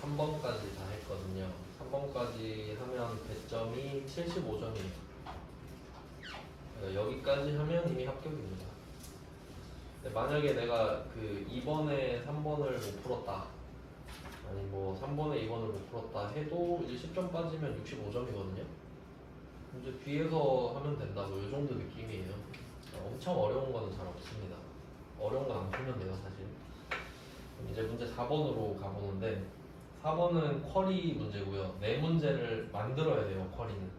3번까지 다 했거든요. 3번까지 하면 배점이 75점이에요. 여기까지 하면 이미 합격입니다. 만약에 내가 그 2번에 3번을 못 풀었다, 아니 뭐 3번에 2번을 못 풀었다 해도 이제 10점 빠지면 65점이거든요. 이제 뒤에서 하면 된다고 이 정도 느낌이에요. 엄청 어려운 거는 잘 없습니다. 어려운 건 안 풀면 돼요, 사실. 그럼 이제 문제 4번으로 가보는데 4번은 쿼리 문제고요. 네 문제를 만들어야 돼요, 쿼리는.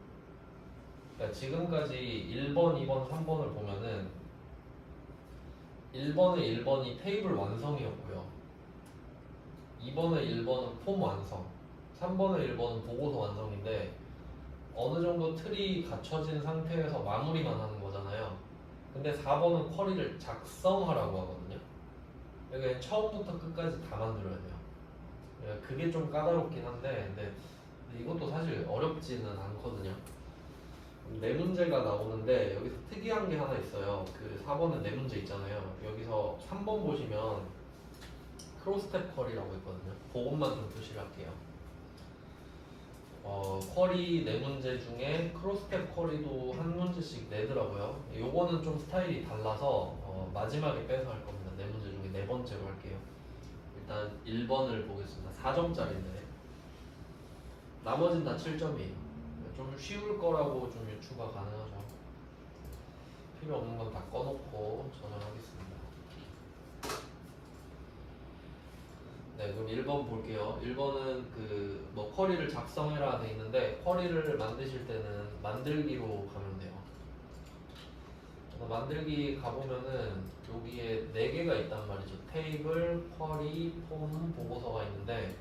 그러니까 지금까지 1번, 2번, 3번을 보면은 1번의 1번이 테이블 완성이었고요. 2번의 1번은 폼 완성, 3번의 1번은 보고서 완성인데 어느 정도 틀이 갖춰진 상태에서 마무리만 하는 거잖아요. 근데 4번은 쿼리를 작성하라고 하거든요. 그러니까 처음부터 끝까지 다 만들어야 돼요. 그게 좀 까다롭긴 한데 근데 이것도 사실 어렵지는 않거든요. 네 문제가 나오는데 여기서 특이한 게 하나 있어요. 그 4번은 네 문제 있잖아요. 여기서 3번 보시면 크로스텝 쿼리라고 있거든요. 그것만 좀 표시를 할게요. 쿼리 네 문제 중에 크로스텝 쿼리도 한 문제씩 내더라고요. 요거는 좀 스타일이 달라서 마지막에 빼서 할 겁니다. 네 문제 중에 네 번째로 할게요. 일단 1번을 보겠습니다. 4점짜리인데 나머지는 다 7점이에요. 좀 쉬울 거라고 좀 유추가 가능하죠. 필요 없는 건 다 꺼놓고 저장하겠습니다. 네, 그럼 1번 볼게요. 1번은 뭐 쿼리를 작성해라 돼 있는데 쿼리를 만드실 때는 만들기로 가면 돼요. 만들기 가보면은 여기에 4개가 있단 말이죠. 테이블, 쿼리, 폼, 보고서가 있는데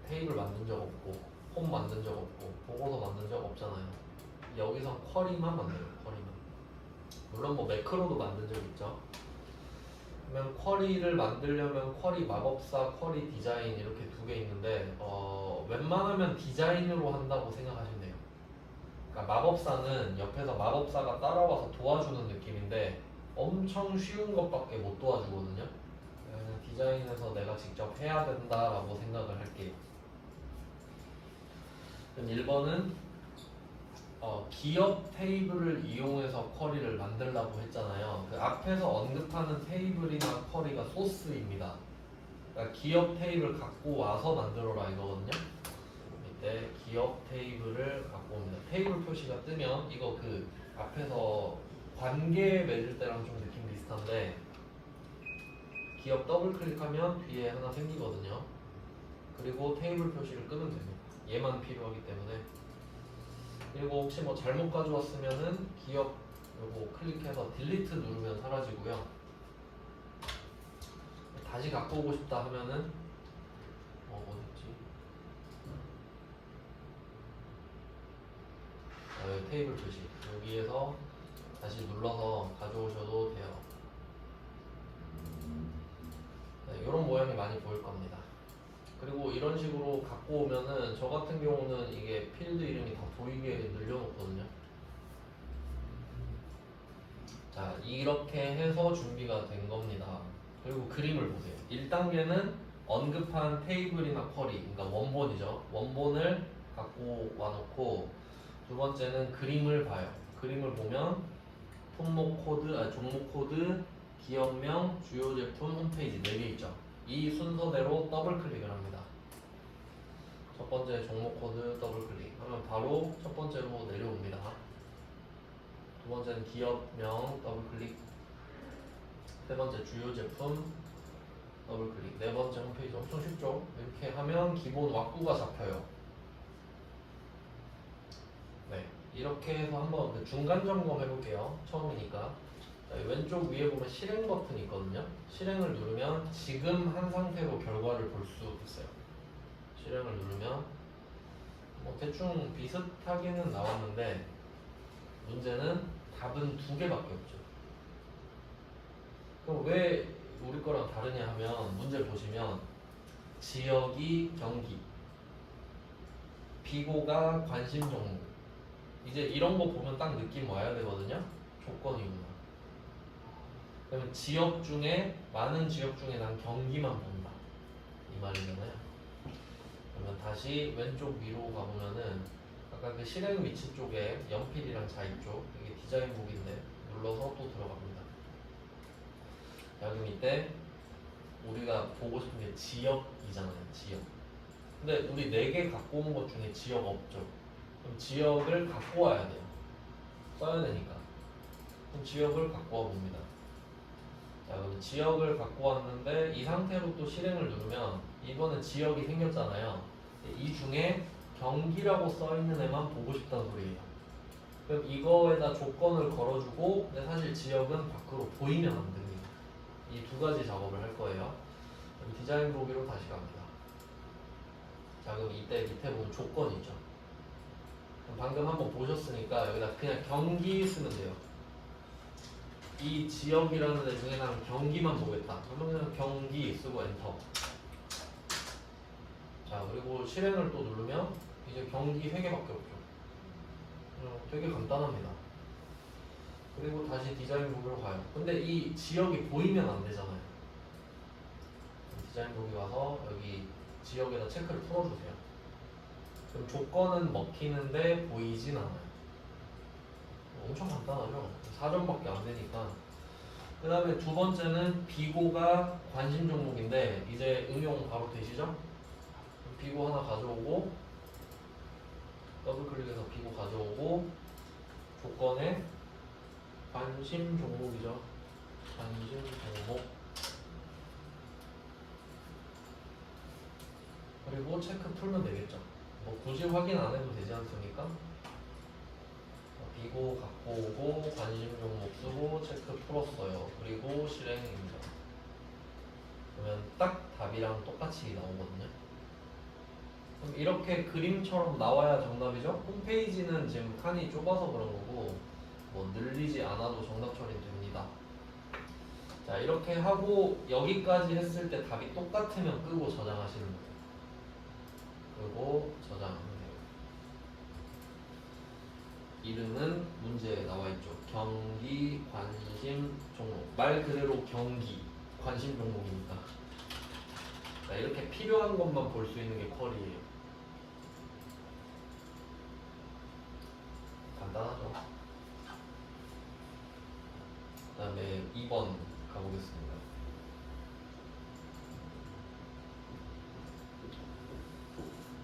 테이블 만든 적 없고 폼 만든 적 없고 보고서 만든 적 없잖아요. 여기서 쿼리만 만들어요. 쿼리만. 물론 뭐 매크로도 만든 적 있죠. 그러면 쿼리를 만들려면 쿼리 마법사, 쿼리 디자인 이렇게 2개 있는데 웬만하면 디자인으로 한다고 생각하시면 돼요. 그러니까 마법사는 옆에서 마법사가 따라와서 도와주는 느낌인데 엄청 쉬운 것밖에 못 도와주거든요. 디자인에서 내가 직접 해야 된다라고 생각을 할게요. 그럼 1번은 기업 테이블을 이용해서 쿼리를 만들라고 했잖아요. 그 앞에서 언급하는 테이블이나 쿼리가 소스입니다. 그러니까 기업 테이블 갖고 와서 만들어라 이거거든요. 이때 기업 테이블을 갖고 옵니다. 테이블 표시가 뜨면 이거 그 앞에서 관계 맺을 때랑 좀 느낌 비슷한데 기업 더블 클릭하면 뒤에 하나 생기거든요. 그리고 테이블 표시를 끄면 됩니다. 얘만 필요하기 때문에. 그리고 혹시 뭐 잘못 가져왔으면은 기업 요거 클릭해서 딜리트 누르면 사라지고요. 다시 갖고 오고 싶다 하면은 어딨지? 여기 테이블 표시 여기에서 다시 눌러서 가져오셔도 돼요. 네, 이런 모양이 많이 보일 겁니다. 그리고 이런 식으로 갖고 오면은 저 같은 경우는 이게 필드 이름이 다 보이게 늘려놓거든요. 자, 이렇게 해서 준비가 된 겁니다. 그리고 그림을 보세요. 1단계는 언급한 테이블이나 쿼리, 그러니까 원본이죠. 원본을 갖고 와놓고 두 번째는 그림을 봐요. 그림을 보면 품목 코드, 종목 코드, 기업명, 주요 제품, 홈페이지 4개 있죠. 이 순서대로 더블 클릭을 합니다. 첫 번째 종목 코드 더블 클릭 하면 바로 첫 번째로 내려옵니다. 두 번째는 기업명 더블 클릭, 세 번째 주요 제품 더블 클릭, 네 번째 홈페이지. 엄청 쉽죠? 이렇게 하면 기본 왁구가 잡혀요. 네, 이렇게 해서 한번 그 중간 점검 해볼게요. 처음이니까. 자, 왼쪽 위에 보면 실행 버튼이 있거든요. 실행을 누르면 지금 한 상태로 결과를 볼 수 있어요. 실행을 누르면 뭐 대충 비슷하게는 나왔는데 문제는 답은 2개밖에 없죠. 그럼 왜 우리 거랑 다르냐 하면 문제 보시면 지역이 경기, 비고가 관심 종목. 이제 이런 거 보면 딱 느낌 와야 되거든요. 조건이구나. 그러면 지역 중에 많은 지역 중에 난 경기만 본다 이 말이잖아요. 다시 왼쪽 위로 가보면은 아까 그 실행 위치 쪽에 연필이랑 자입 쪽 이게 디자인북인데 눌러서 또 들어갑니다. 자, 그럼 이때 우리가 보고 싶은 게 지역이잖아요. 지역. 근데 우리 4개 갖고 온 것 중에 지역 없죠. 그럼 지역을 갖고 와야 돼요. 써야 되니까. 그럼 지역을 갖고 와 봅니다. 자, 그럼 지역을 갖고 왔는데 이 상태로 또 실행을 누르면 이번엔 지역이 생겼잖아요. 이 중에 경기라고 써 있는 애만 보고 싶다는 소리예요. 그럼 이거에다 조건을 걸어주고 근데 사실 지역은 밖으로 보이면 안 됩니다. 이 두 가지 작업을 할 거예요. 그럼 디자인 보기로 다시 갑니다. 자, 그럼 이때 밑에 보면 조건이 있죠. 그럼 방금 한번 보셨으니까 여기다 그냥 경기 쓰면 돼요. 이 지역이라는 애 중에 난 경기만 보겠다. 그러면 그냥 경기 쓰고 엔터. 자, 그리고 실행을 또 누르면 이제 경기 3개밖에 없죠. 되게 간단합니다. 그리고 다시 디자인 보기로 가요. 근데 이 지역이 보이면 안 되잖아요. 디자인 보기 와서 여기 지역에다 체크를 풀어주세요. 그럼 조건은 먹히는데 보이진 않아요. 엄청 간단하죠. 4점밖에 안 되니까. 그 다음에 두 번째는 비고가 관심 종목인데 이제 응용 바로 되시죠? 비고 하나 가져오고 더블 클릭해서 비고 가져오고 조건에 관심 종목이죠. 관심 종목 그리고 체크 풀면 되겠죠. 뭐 굳이 확인 안 해도 되지 않습니까? 비고 갖고 오고 관심 종목 쓰고 체크 풀었어요. 그리고 실행입니다. 그러면 딱 답이랑 똑같이 나오거든요. 그럼 이렇게 그림처럼 나와야 정답이죠? 홈페이지는 지금 칸이 좁아서 그런 거고 뭐 늘리지 않아도 정답 처리 됩니다. 자, 이렇게 하고 여기까지 했을 때 답이 똑같으면 끄고 저장하시는 거예요. 끄고 저장하면 돼요. 이름은 문제에 나와 있죠. 경기 관심 종목. 말 그대로 경기 관심 종목이니까. 자, 이렇게 필요한 것만 볼 수 있는 게 쿼리예요. 간단하죠. 그 다음에 2번 가보겠습니다.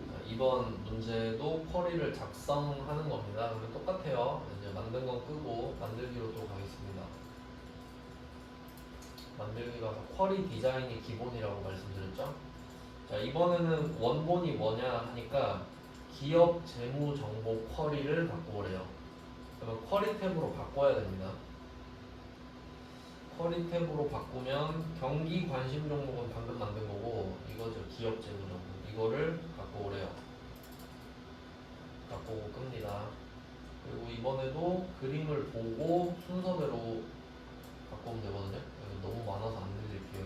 자, 2번 문제도 쿼리를 작성하는 겁니다. 그러면 똑같아요. 이제 만든 건 끄고 만들기로 또 가겠습니다. 만들기 가서 쿼리 디자인이 기본이라고 말씀드렸죠. 자, 이번에는 원본이 뭐냐 하니까 기업 재무 정보 쿼리를 갖고 오래요. 그러면 쿼리 탭으로 바꿔야 됩니다. 쿼리 탭으로 바꾸면 경기 관심 종목은 방금 만든 거고 이거죠. 기업 재무 정보. 이거를 갖고 오래요. 갖고 오고 끕니다. 그리고 이번에도 그림을 보고 순서대로 갖고 오면 되거든요. 너무 많아서 안 들릴게요.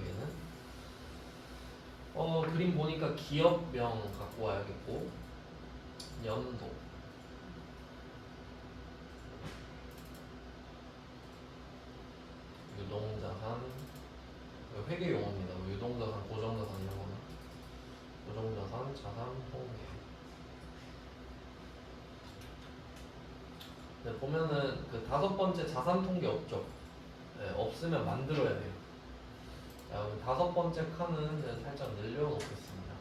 얘는 그림 보니까 기업명 갖고 와야겠고 연도 유동자산 회계 용어입니다. 유동자산, 고정자산 이런 거는 고정자산, 자산, 통계. 근데 보면은 그 5번째 자산 통계 없죠. 네, 없으면 만들어야 돼요. 자, 그럼 5번째 칸은 제가 살짝 늘려놓겠습니다.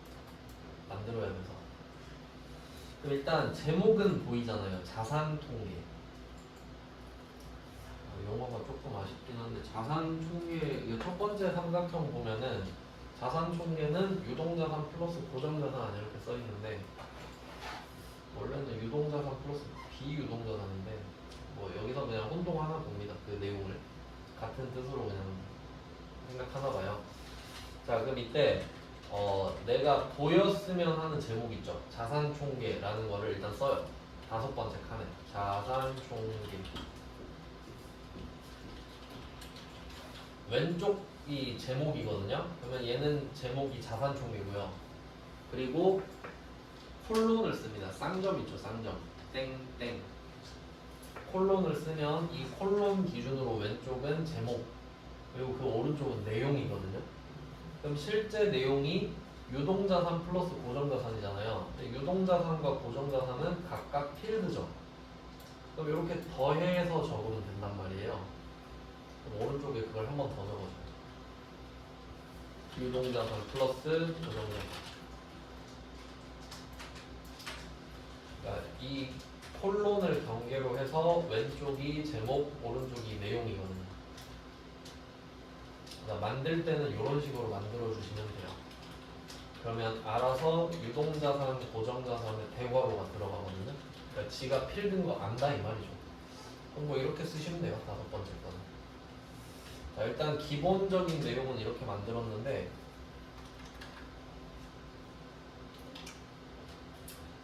만들어야 돼서. 그럼 일단 제목은 보이잖아요. 자산 통계. 용어가 조금 아쉽긴 한데 자산 총계 첫 번째 삼각형 보면은 자산 총계는 유동자산 플러스 고정자산 아니 이렇게 써 있는데 원래는 유동자산 플러스 비유동자산인데 뭐 여기서 그냥 혼동하나 봅니다. 그 내용을 같은 뜻으로 그냥 생각하나 봐요. 자, 그럼 이때 내가 보였으면 하는 제목 있죠. 자산 총계라는 거를 일단 써요. 5번째 칸에 자산 총계. 왼쪽이 제목이거든요. 그러면 얘는 제목이 자산 총계고요. 그리고 콜론을 씁니다. 쌍점 있죠, 쌍점. 땡땡. 콜론을 쓰면 이 콜론 기준으로 왼쪽은 제목, 그리고 그 오른쪽은 내용이거든요. 그럼 실제 내용이 유동자산 플러스 고정자산이잖아요. 근데 유동자산과 고정자산은 각각 필드죠. 그럼 이렇게 더해서 적으면 된단 말이에요. 그럼 오른쪽에 그걸 한 번 더 적어줘요. 유동자산 플러스 고정자산. 그러니까 이 콜론을 경계로 해서 왼쪽이 제목, 오른쪽이 내용이거든요. 그러니까 만들 때는 이런 식으로 만들어 주시면 돼요. 그러면 알아서 유동자산, 고정자산의 대괄호가 들어가거든요. 그러니까 지가 필든 거 안다 이 말이죠. 그럼 뭐 이렇게 쓰시면 돼요. 다섯 번째 거는. 자, 일단 기본적인 내용은 이렇게 만들었는데,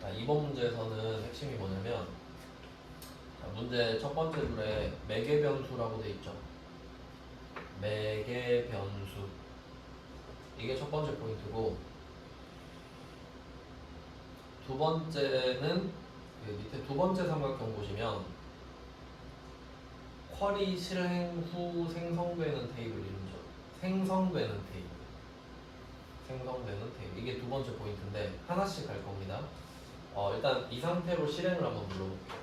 자, 이번 문제에서는 핵심이 뭐냐면, 자, 문제 첫 번째 줄에 매개변수라고 돼 있죠. 매개변수. 이게 첫 번째 포인트고, 두 번째는 그 밑에 두 번째 삼각형 보시면 쿼리 실행 후 생성되는 테이블 이름이죠. 생성되는 테이블. 생성되는 테이블. 이게 두 번째 포인트인데 하나씩 할 겁니다. 일단 이 상태로 실행을 한번 눌러볼게요.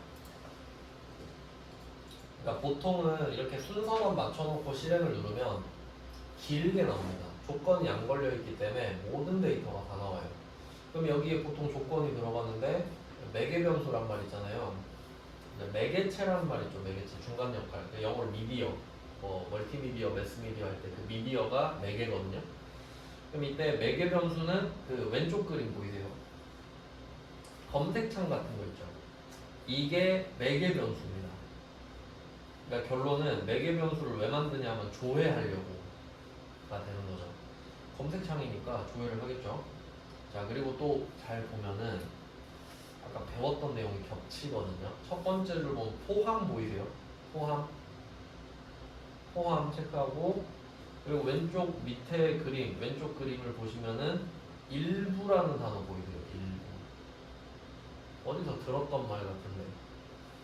그러니까 보통은 이렇게 순서만 맞춰놓고 실행을 누르면 길게 나옵니다. 조건이 안 걸려있기 때문에 모든 데이터가 다 나와요. 그럼 여기에 보통 조건이 들어가는데 매개변수란 말 있잖아요. 매개체란 말 있죠. 매개체 중간 역할. 영어로 미디어, 뭐 멀티미디어, 매스미디어 할 때 그 미디어가 매개거든요. 그럼 이때 매개변수는 그 왼쪽 그림 보이세요? 검색창 같은 거 있죠. 이게 매개변수입니다. 그러니까 결론은 매개변수를 왜 만드냐면 조회하려고가 되는 거죠. 검색창이니까 조회를 하겠죠. 자, 그리고 또 잘 보면은 아까 배웠던 내용이 겹치거든요. 첫 번째로 보면 포함 보이세요? 포함. 포함 체크하고, 그리고 왼쪽 밑에 그림, 왼쪽 그림을 보시면은 일부라는 단어 보이세요? 일부. 어디서 들었던 말 같은데.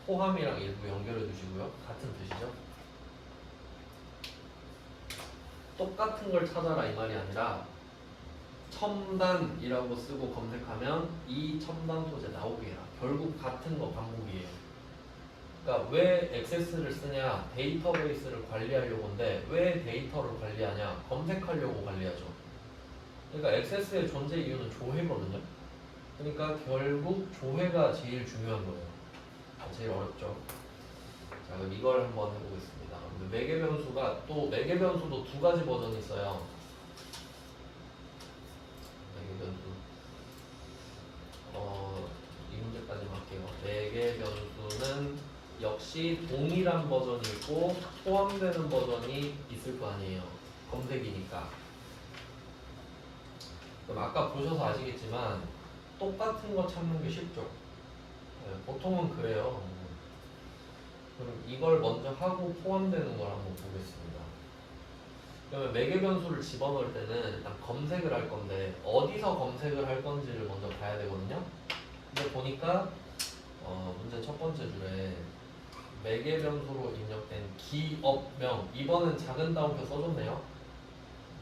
포함이랑 일부 연결해 주시고요. 같은 뜻이죠. 똑같은 걸 찾아라 이 말이 아니라 첨단이라고 쓰고 검색하면 이 첨단 소재 나오게 해라. 결국 같은 거 반복이에요. 그러니까 왜 액세스를 쓰냐? 데이터베이스를 관리하려고인데 왜 데이터를 관리하냐? 검색하려고 관리하죠. 그러니까 액세스의 존재 이유는 조회거든요. 그러니까 결국 조회가 제일 중요한 거예요. 제일 어렵죠. 자, 그럼 이걸 한번 해보겠습니다. 매개변수가 또 매개변수도 두 가지 버전이 있어요. 매개변수. 이 문제까지만 할게요. 매개변수는 역시 동일한 버전이 있고 포함되는 버전이 있을 거 아니에요. 검색이니까. 그럼 아까 보셔서 아시겠지만 똑같은 거 찾는 게 쉽죠. 네, 보통은 그래요. 그럼 이걸 먼저 하고 포함되는 걸 한번 보겠습니다. 그러면 매개변수를 집어넣을 때는 일단 검색을 할 건데 어디서 검색을 할 건지를 먼저 봐야 되거든요. 근데 보니까 문제 첫 번째 줄에 매개변수로 입력된 기업명, 이번엔 작은 따옴표 써줬네요.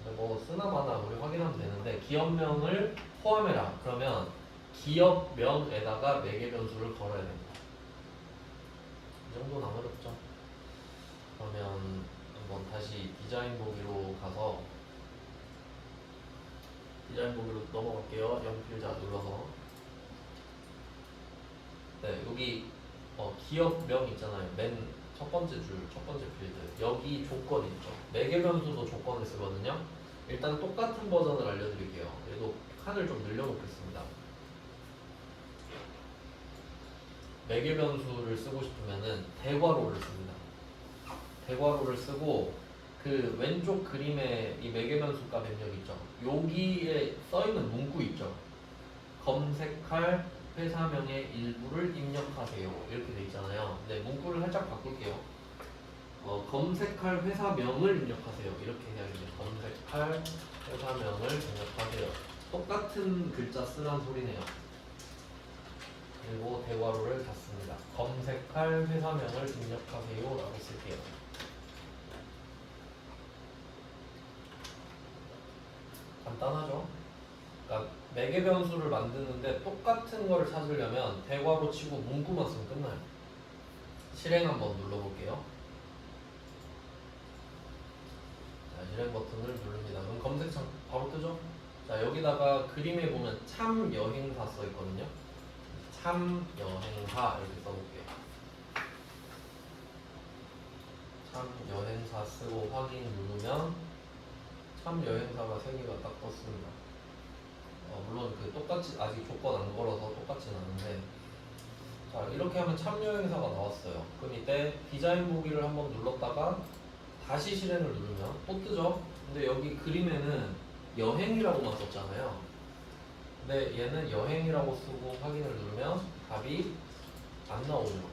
근데 뭐 쓰나마나 우리 확인하면 되는데 기업명을 포함해라. 그러면 기업명에다가 매개변수를 걸어야 됩니다. 이 정도는 안 어렵죠. 그러면 한번 다시 디자인 보기로 가서 디자인 보기로 넘어갈게요. 연필자 눌러서. 네, 여기 기업명 있잖아요. 맨 첫 번째 줄, 첫 번째 필드. 여기 조건 있죠. 매개변수도 조건을 쓰거든요. 일단 똑같은 버전을 알려드릴게요. 그래도 칸을 좀 늘려놓겠습니다. 매개변수를 쓰고 싶으면은 대괄호를 씁니다. 대괄호를 쓰고 그 왼쪽 그림에 이 매개변수 값 입력 있죠. 여기에 써있는 문구 있죠. 검색할 회사명의 일부를 입력하세요. 이렇게 돼 있잖아요. 근데 문구를 살짝 바꿀게요. 검색할 회사명을 입력하세요. 이렇게 해야겠네요. 검색할 회사명을 입력하세요. 똑같은 글자 쓰란 소리네요. 그리고 대괄호를 닫습니다. 검색할 회사명을 입력하세요 라고 쓸게요. 간단하죠? 그러니까 매개 변수를 만드는데 똑같은 거를 찾으려면 대괄호 치고 문구만 쓰면 끝나요. 실행 한번 눌러볼게요. 자, 실행 버튼을 누릅니다. 그럼 검색창 바로 뜨죠? 자, 여기다가 그림에 보면 참 여행사 써 있거든요. 참 여행사 이렇게 써볼게요. 참 여행사 쓰고 확인 누르면 참 여행사가 3개가 딱 떴습니다. 물론 그 똑같이 아직 조건 안 걸어서 똑같진 않은데, 자 이렇게 하면 참 여행사가 나왔어요. 그럼 이때 디자인 보기를 한번 눌렀다가 다시 실행을 누르면 또 뜨죠. 근데 여기 그림에는 여행이라고만 썼잖아요. 근데 얘는 여행이라고 쓰고 확인을 누르면 답이 안 나오죠.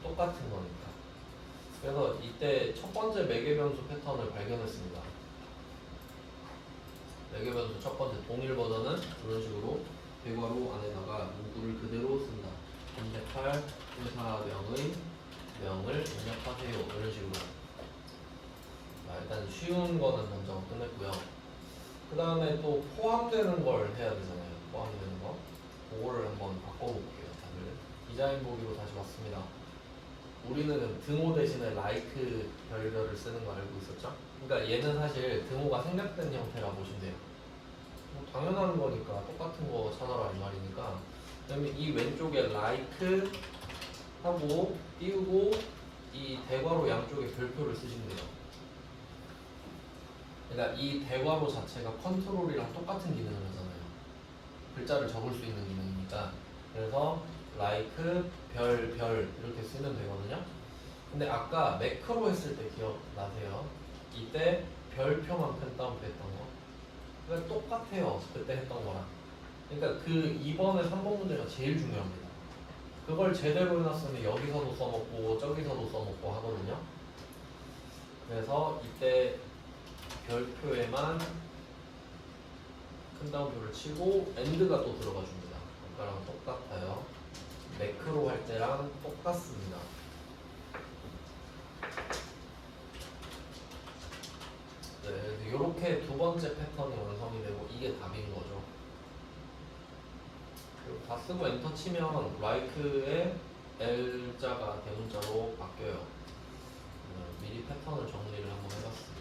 똑같은 거니까. 그래서 이때 첫 번째 매개 변수 패턴을 발견했습니다. 매개 변수 첫 번째 동일 버전은 이런 식으로 대괄호 안에다가 문구를 그대로 쓴다. 검색할 회사명의 명을 입력하세요. 이런 식으로. 자, 일단 쉬운 거는 먼저 끝냈고요. 그 다음에 또 포함되는 걸 해야 되잖아요. 포함되는 거. 그거를 한번 바꿔볼게요. 다들 디자인 보기로 다시 왔습니다. 우리는 등호 대신에 like 별별을 쓰는 거 알고 있었죠? 그러니까 얘는 사실 등호가 생략된 형태라 보시면 돼요. 뭐 당연한 거니까 똑같은 거 찾아라 이 말이니까. 그다음에 이 왼쪽에 like 하고 띄우고 이 대괄호 양쪽에 별표를 쓰시면 돼요. 그러니까 이 대괄호 자체가 컨트롤이랑 똑같은 기능을 하잖아요. 글자를 적을 수 있는 기능이니까. 그래서 like 별 이렇게 쓰면 되거든요. 근데 아까 매크로 했을 때 기억나세요? 이때 별표만 펜다운표 했던 거. 그러니까 똑같아요. 그때 했던 거랑. 그러니까 그 2번에 3번 문제가 제일 중요합니다. 그걸 제대로 해놨으면 여기서도 써먹고 저기서도 써먹고 하거든요. 그래서 이때 별표에만 큰 다운표를 치고 엔드가 또 들어가 줍니다. 아까랑 똑같아요. 매크로 할 때랑 똑같습니다. 네, 이렇게 두 번째 패턴이 완성이 되고 이게 답인 거죠. 그리고 다 쓰고 엔터 치면 like의 L자가 대문자로 바뀌어요. 미리 패턴을 정리를 한번 해봤습니다.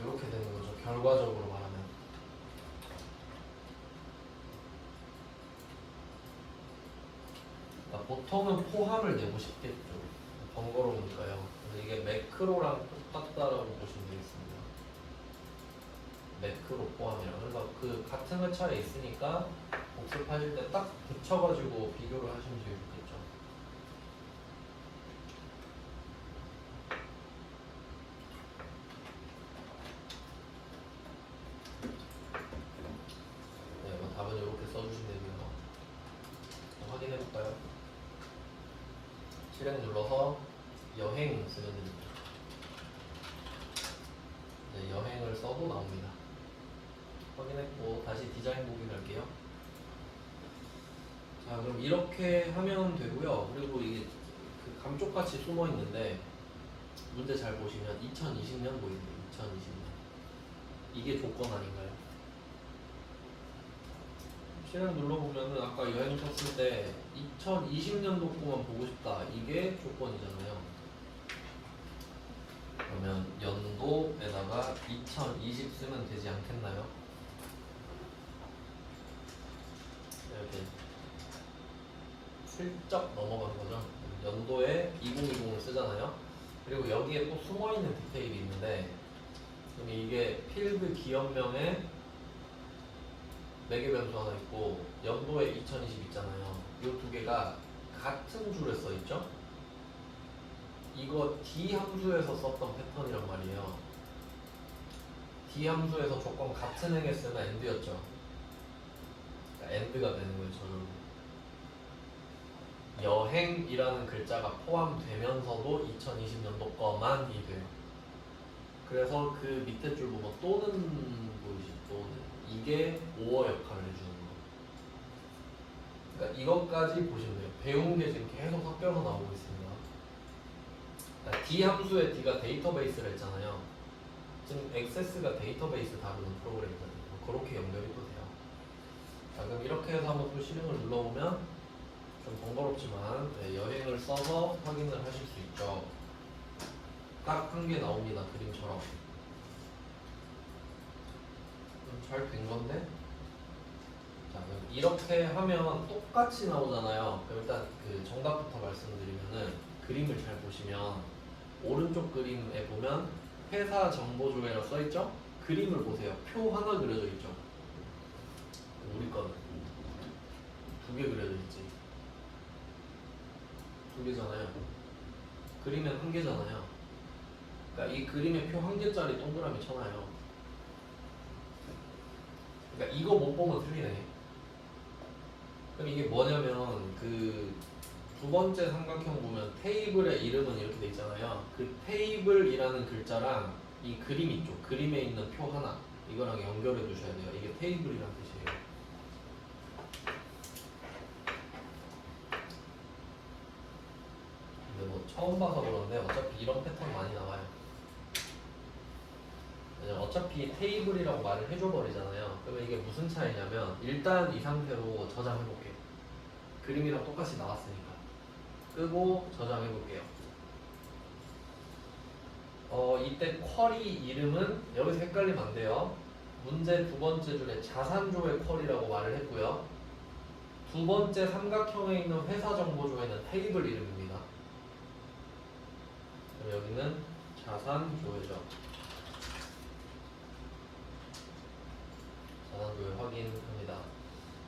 이렇게 되는 거죠. 결과적으로 말하면. 그러니까 보통은 포함을 내고 싶겠죠. 번거로우니까요. 근데 이게 매크로랑 똑같다라고 보시면 되겠습니다. 매크로 포함이랑. 그래서 그 같은 회차에 있으니까 복습하실 때 딱 붙여가지고 비교를 하시면 제일 좋겠죠. 네, 뭐 답은 이렇게 써주시면 되고요. 확인해볼까요? 실행 눌러서 여행 쓰면 됩니다. 네, 여행을 써도 나옵니다. 확인했고 다시 디자인 보기 갈게요. 자, 그럼 이렇게 하면 되고요. 그리고 이게 그 감쪽같이 숨어 있는데 문제 잘 보시면 2020년 보이네요. 2020년. 이게 조건 아닌가요? 실행 눌러보면은 아까 여행 쳤을 때 2020년도 거만 보고 싶다. 이게 조건이잖아요. 그러면 연도에다가 2020 쓰면 되지 않겠나요? 이렇게 슬쩍 넘어간 거죠. 연도에 2020을 쓰잖아요. 그리고 여기에 또 숨어있는 디테일이 있는데, 그럼 이게 필드 기업명에 매개 변수 하나 있고 연도에 2020 있잖아요. 이 두 개가 같은 줄에 써 있죠. 이거 D 함수에서 썼던 패턴이란 말이에요. D 함수에서 조건 같은 행에 쓰면 end였죠. 그러니까 end가 되는 거예요. 저절로. 여행이라는 글자가 포함되면서도 2020년도 거만이 돼요. 그래서 그 밑에 줄 보면 또는 보이시죠? 또는. 이게 5어 역할을 해주는 거. 그러니까 이것까지 보시면 돼요. 배운 게 지금 계속 섞여서 나오고 있습니다. 그러니까 D 함수의 D가 데이터베이스를 했잖아요. 지금 액세스가 데이터베이스 다루는 프로그램이잖아요. 그렇게 연결이 또 돼요. 자, 그럼 이렇게 해서 한번 또 실행을 눌러보면 좀 번거롭지만 네, 여행을 써서 확인을 하실 수 있죠. 딱 한 개 나옵니다. 그림처럼. 잘 된 건데? 자, 그럼 이렇게 하면 똑같이 나오잖아요. 그럼 일단 그 정답부터 말씀드리면은 그림을 잘 보시면 오른쪽 그림에 보면 회사 정보조회라 써있죠? 그림을 보세요. 표 하나 그려져 있죠? 우리 거는 두 개 그려져 있지. 두 개잖아요. 그림엔 한 개잖아요. 그러니까 이 그림에 표 한 개짜리 동그라미 쳐놔요. 그러니까 이거 못 보면 틀리네. 그럼 이게 뭐냐면 그 두 번째 삼각형 보면 테이블의 이름은 이렇게 돼 있잖아요. 그 테이블이라는 글자랑 이 그림 있죠. 그림에 있는 표 하나 이거랑 연결해 두셔야 돼요. 이게 테이블이라는 뜻이에요. 근데 뭐 처음 봐서 그런데 어차피 이런 패턴 많이 나와요. 어차피 테이블이라고 말을 해줘 버리잖아요. 그러면 이게 무슨 차이냐면 일단 이 상태로 저장해 볼게요. 그림이랑 똑같이 나왔으니까 끄고 저장해 볼게요. 이때 쿼리 이름은 여기서 헷갈리면 안 돼요. 문제 두 번째 줄에 자산조회 쿼리라고 말을 했고요. 두 번째 삼각형에 있는 회사 정보조회는 테이블 이름입니다. 그럼 여기는 자산조회죠. 자산조회 확인합니다.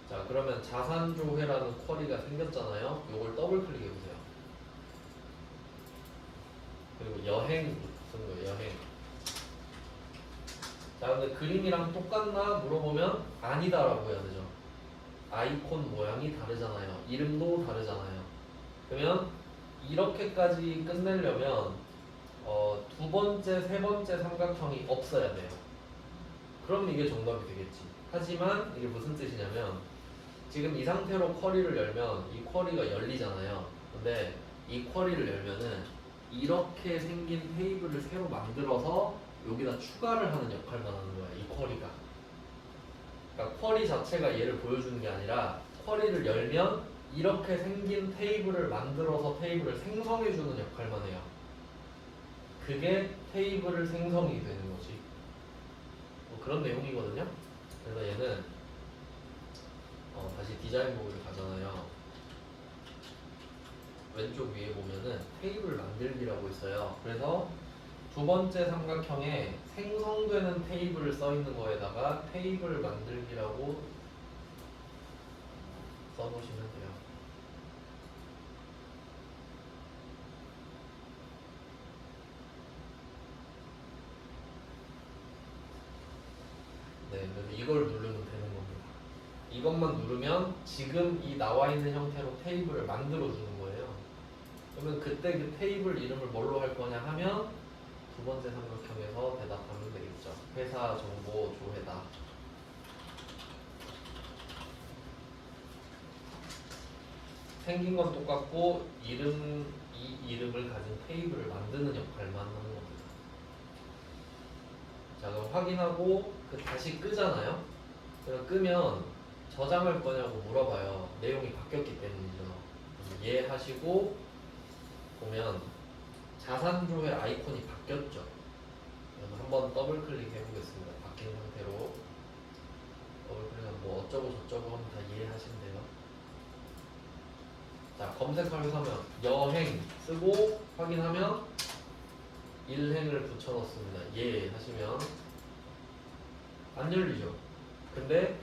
자, 그러면 자산조회라는 쿼리가 생겼잖아요. 이걸 더블 클릭해보세요. 그리고 여행 무슨 거예요? 여행. 자, 근데 그림이랑 똑같나 물어보면 아니다라고 해야 되죠. 아이콘 모양이 다르잖아요. 이름도 다르잖아요. 그러면 이렇게까지 끝내려면 두 번째, 세 번째 삼각형이 없어야 돼요. 그럼 이게 정답이 되겠지. 하지만 이게 무슨 뜻이냐면 지금 이 상태로 쿼리를 열면 이 쿼리가 열리잖아요. 근데 이 쿼리를 열면은 이렇게 생긴 테이블을 새로 만들어서 여기다 추가를 하는 역할만 하는 거야. 이 쿼리가. 그러니까 쿼리 자체가 얘를 보여주는 게 아니라 쿼리를 열면 이렇게 생긴 테이블을 만들어서 테이블을 생성해주는 역할만 해요. 그게 테이블을 생성이 되는 거지. 뭐 그런 내용이거든요. 그래서 얘는 다시 디자인 보기를 가잖아요. 왼쪽 위에 보면은 테이블 만들기라고 있어요. 그래서 두 번째 삼각형에 생성되는 테이블을 써 있는 거에다가 테이블 만들기라고 써놓으시면 돼요. 네, 그래서 이걸 누르면 되는 겁니다. 이것만 누르면 지금 이 나와 있는 형태로 테이블을 만들어 주는 거예요. 그러면 그때 그 테이블 이름을 뭘로 할 거냐 하면 두 번째 삼각형에서 대답하면 되겠죠. 회사 정보 조회다. 생긴 건 똑같고 이 이름을 가진 테이블을 만드는 역할만 하는 겁니다. 자, 그럼 확인하고 다시 끄잖아요. 그럼 끄면 저장할 거냐고 물어봐요. 내용이 바뀌었기 때문이죠. 예 하시고 보면 자산조회 아이콘이 바뀌었죠. 그럼 한번 더블 클릭해 보겠습니다. 바뀐 상태로 더블 클릭하면 뭐 어쩌고 저쩌고 하면 다 이해하시면 돼요. 자, 검색하면서 하면 여행 쓰고 확인하면 일행을 붙여 넣습니다. 예 하시면 안 열리죠. 근데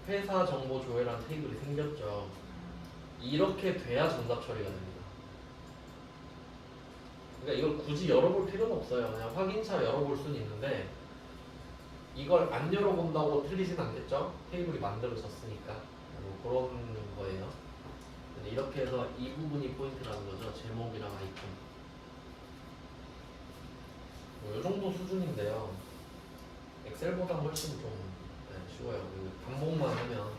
회사 정보 조회라는 테이블이 생겼죠. 이렇게 돼야 정답 처리가 됩니다. 그러니까 이걸 굳이 열어볼 필요는 없어요. 그냥 확인차 열어볼 수는 있는데 이걸 안 열어본다고 틀리진 않겠죠? 테이블이 만들어졌으니까. 뭐 그런 거예요. 근데 이렇게 해서 이 부분이 포인트라는 거죠. 제목이랑 아이콘. 뭐 이 정도 수준인데요. 엑셀보다 훨씬 좀 쉬워요. 반복만 하면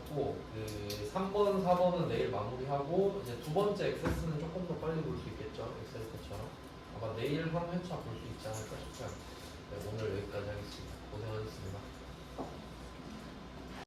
같고 그 3번, 4번은 내일 마무리하고 이제 두 번째 액세스는 조금 더 빨리 볼 수 있겠죠. 엑셀 거처럼 아마 내일 한 회차 볼 수 있지 않을까 싶어요.